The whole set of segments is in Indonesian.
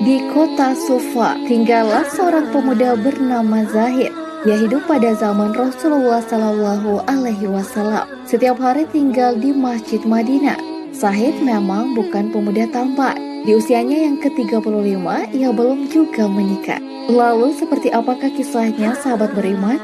Di kota Sufa, tinggallah seorang pemuda bernama Zahid. Dia hidup pada zaman Rasulullah Shallallahu Alaihi Wasallam. Setiap hari tinggal di Masjid Madinah. Zahid memang bukan pemuda tampan. Di usianya yang ke-35, ia belum juga menikah. Lalu seperti apakah kisahnya, sahabat beriman?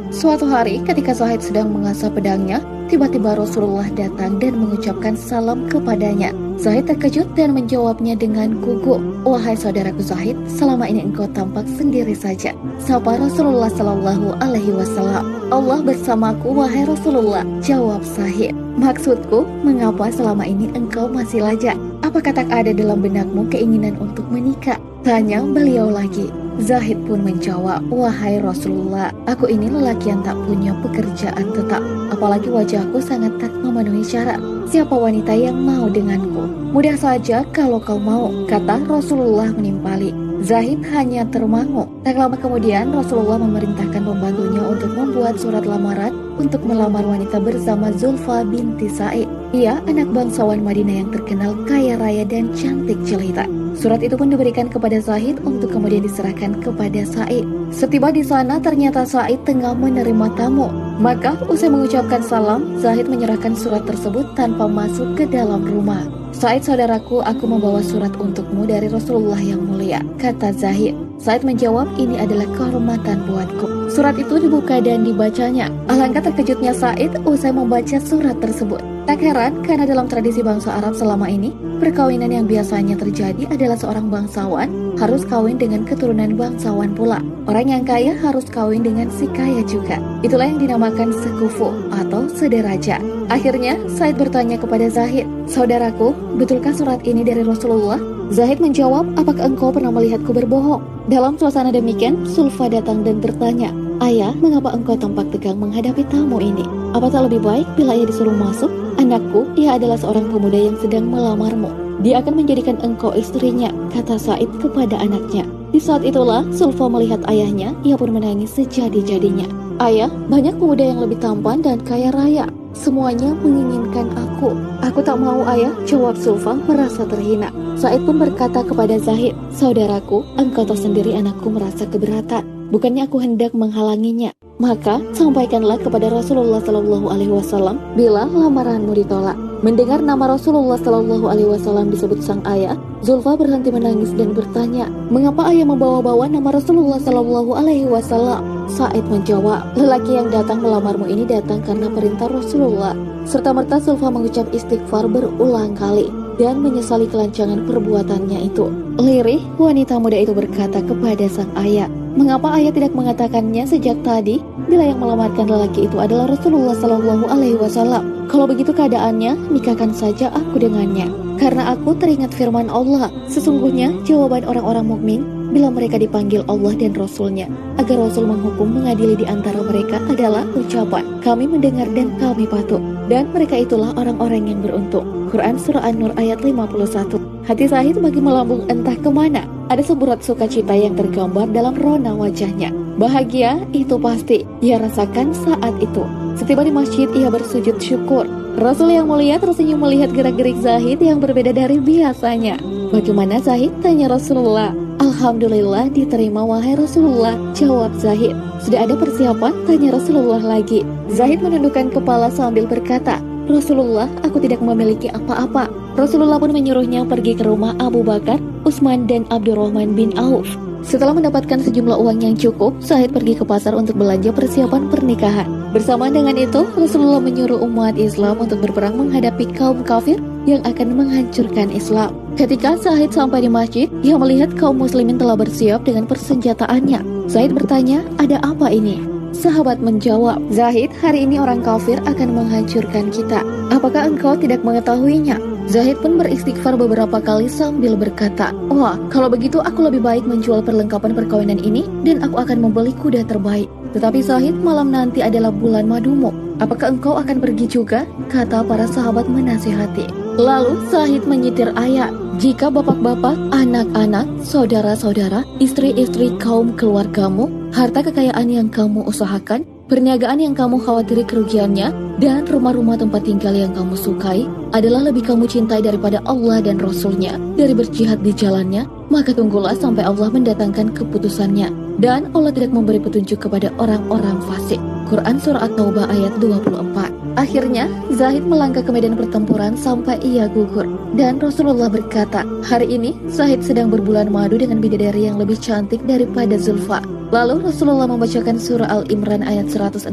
Suatu hari ketika Zahid sedang mengasah pedangnya, tiba-tiba Rasulullah datang dan mengucapkan salam kepadanya. Zahid terkejut dan menjawabnya dengan gugup, "Wahai saudaraku Zahid, selama ini engkau tampak sendiri saja." Sapa Rasulullah Shallallahu Alaihi Wasallam. "Allah bersamaku, wahai Rasulullah," jawab Zahid. "Maksudku, mengapa selama ini engkau masih lajang? Apakah tak ada dalam benakmu keinginan untuk menikah?" Tanya beliau lagi. Zahid pun menjawab, "Wahai Rasulullah, aku ini lelaki yang tak punya pekerjaan tetap. Apalagi wajahku sangat tak memenuhi syarat. Siapa wanita yang mau denganku? Mudah saja kalau kau mau," kata Rasulullah menimpali. Zahid hanya termangu. Tak lama kemudian Rasulullah memerintahkan pembantunya untuk membuat surat lamaran untuk melamar wanita bersama Zulfa binti Sa'id. Ia anak bangsawan Madinah yang terkenal kaya raya dan cantik jelita. Surat itu pun diberikan kepada Zahid untuk kemudian diserahkan kepada Sa'id. Setiba di sana ternyata Sa'id tengah menerima tamu. Maka usai mengucapkan salam, Zahid menyerahkan surat tersebut tanpa masuk ke dalam rumah. "Sa'id saudaraku, aku membawa surat untukmu dari Rasulullah yang mulia," kata Zahid. Sa'id menjawab, "Ini adalah kehormatan buatku." Surat itu dibuka dan dibacanya. Alangkah terkejutnya Sa'id usai membaca surat tersebut. Tak heran karena dalam tradisi bangsa Arab selama ini, perkawinan yang biasanya terjadi adalah seorang bangsawan harus kawin dengan keturunan bangsawan pula. Orang yang kaya harus kawin dengan si kaya juga. Itulah yang dinamakan sekufu atau sederajat. Akhirnya Sa'id bertanya kepada Zahid, "Saudaraku, betulkah surat ini dari Rasulullah?" Zahid menjawab, "Apakah engkau pernah melihatku berbohong?" Dalam suasana demikian, Zulfa datang dan bertanya, "Ayah, mengapa engkau tampak tegang menghadapi tamu ini? Apa tak lebih baik bila ia disuruh masuk? Anakku, ia adalah seorang pemuda yang sedang melamarmu. Dia akan menjadikan engkau istrinya," kata Sa'id kepada anaknya. Di saat itulah Zulfa melihat ayahnya, ia pun menangis sejadi-jadinya. "Ayah, banyak pemuda yang lebih tampan dan kaya raya. Semuanya menginginkan aku." "Aku tak mau, ayah," jawab Zulfa merasa terhina. Sa'id pun berkata kepada Zahid, "Saudaraku, engkau tahu sendiri anakku merasa keberatan. Bukannya aku hendak menghalanginya. Maka sampaikanlah kepada Rasulullah Shallallahu Alaihi Wasallam bila lamaranmu ditolak." Mendengar nama Rasulullah Shallallahu Alaihi Wasallam disebut sang ayah, Zulfa berhenti menangis dan bertanya, "Mengapa ayah membawa-bawa nama Rasulullah Shallallahu Alaihi Wasallam?" Sa'id menjawab, "Lelaki yang datang melamarmu ini datang karena perintah Rasulullah." Serta-merta Zulfa mengucap istighfar berulang kali dan menyesali kelancangan perbuatannya itu. Lirih, wanita muda itu berkata kepada sang ayah, "Mengapa ayah tidak mengatakannya sejak tadi bila yang melamarkan lelaki itu adalah Rasulullah Shallallahu Alaihi Wasallam? Kalau begitu keadaannya, nikahkan saja aku dengannya. Karena aku teringat firman Allah, sesungguhnya jawaban orang-orang mukmin bila mereka dipanggil Allah dan Rasul-Nya agar Rasul menghukum mengadili di antara mereka adalah ucapan, 'Kami mendengar dan kami patuh.' Dan mereka itulah orang-orang yang beruntung." Quran Surah An-Nur ayat 51. Hati Zahid bagi melambung entah kemana. Ada seburat sukacita yang tergambar dalam rona wajahnya. Bahagia itu pasti ia rasakan saat itu. Setiba di masjid ia bersujud syukur. Rasul yang mulia tersenyum melihat gerak-gerik Zahid yang berbeda dari biasanya. "Bagaimana Zahid?" tanya Rasulullah. "Alhamdulillah diterima wahai Rasulullah," jawab Zahid. "Sudah ada persiapan?" tanya Rasulullah lagi. Zahid menundukkan kepala sambil berkata, "Rasulullah, aku tidak memiliki apa-apa." Rasulullah pun menyuruhnya pergi ke rumah Abu Bakar, Utsman dan Abdurrahman bin Auf. Setelah mendapatkan sejumlah uang yang cukup, Zahid pergi ke pasar untuk belanja persiapan pernikahan. Bersamaan dengan itu, Rasulullah menyuruh umat Islam untuk berperang menghadapi kaum kafir yang akan menghancurkan Islam. Ketika Zahid sampai di masjid, ia melihat kaum muslimin telah bersiap dengan persenjataannya. Zahid bertanya, "Ada apa ini?" Sahabat menjawab, "Zahid, hari ini orang kafir akan menghancurkan kita. Apakah engkau tidak mengetahuinya?" Zahid pun beristighfar beberapa kali sambil berkata, "Wah, kalau begitu aku lebih baik menjual perlengkapan perkawinan ini dan aku akan membeli kuda terbaik. Tetapi Zahid, malam nanti adalah bulan madumu. Apakah engkau akan pergi juga?" kata para sahabat menasihati. Lalu Zahid menyitir ayat, "Jika bapak-bapak, anak-anak, saudara-saudara, istri-istri kaum keluargamu, harta kekayaan yang kamu usahakan, perniagaan yang kamu khawatiri kerugiannya, dan rumah-rumah tempat tinggal yang kamu sukai adalah lebih kamu cintai daripada Allah dan Rasul-Nya dari berjihad di jalannya, maka tunggulah sampai Allah mendatangkan keputusannya. Dan Allah tidak memberi petunjuk kepada orang-orang fasik. Quran Surah At-Taubah ayat 24. Akhirnya, Zahid melangkah ke medan pertempuran sampai ia gugur. Dan Rasulullah berkata, hari ini Zahid sedang berbulan madu dengan bidadari yang lebih cantik daripada Zulfa. Lalu Rasulullah membacakan surah Al-Imran ayat 169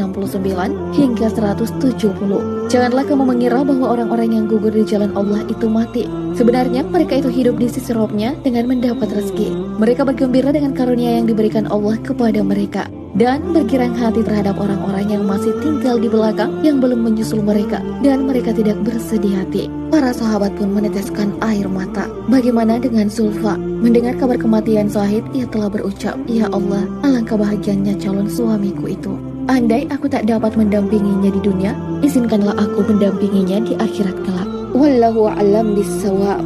hingga 170. Janganlah kamu mengira bahwa orang-orang yang gugur di jalan Allah itu mati. Sebenarnya mereka itu hidup di sisi Rabb-Nya dengan mendapat rezeki. Mereka bergembira dengan karunia yang diberikan Allah kepada mereka, dan bergirang hati terhadap orang-orang yang masih tinggal di belakang yang belum menyusul mereka, dan mereka tidak bersedih hati. Para sahabat pun meneteskan air mata. Bagaimana dengan Zulfa? Mendengar kabar kematian Zahid, ia telah berucap, "Ya Allah, alangkah bahagianya calon suamiku itu. Andai aku tak dapat mendampinginya di dunia, izinkanlah aku mendampinginya di akhirat kelak." Wallahu a'lam bishawab.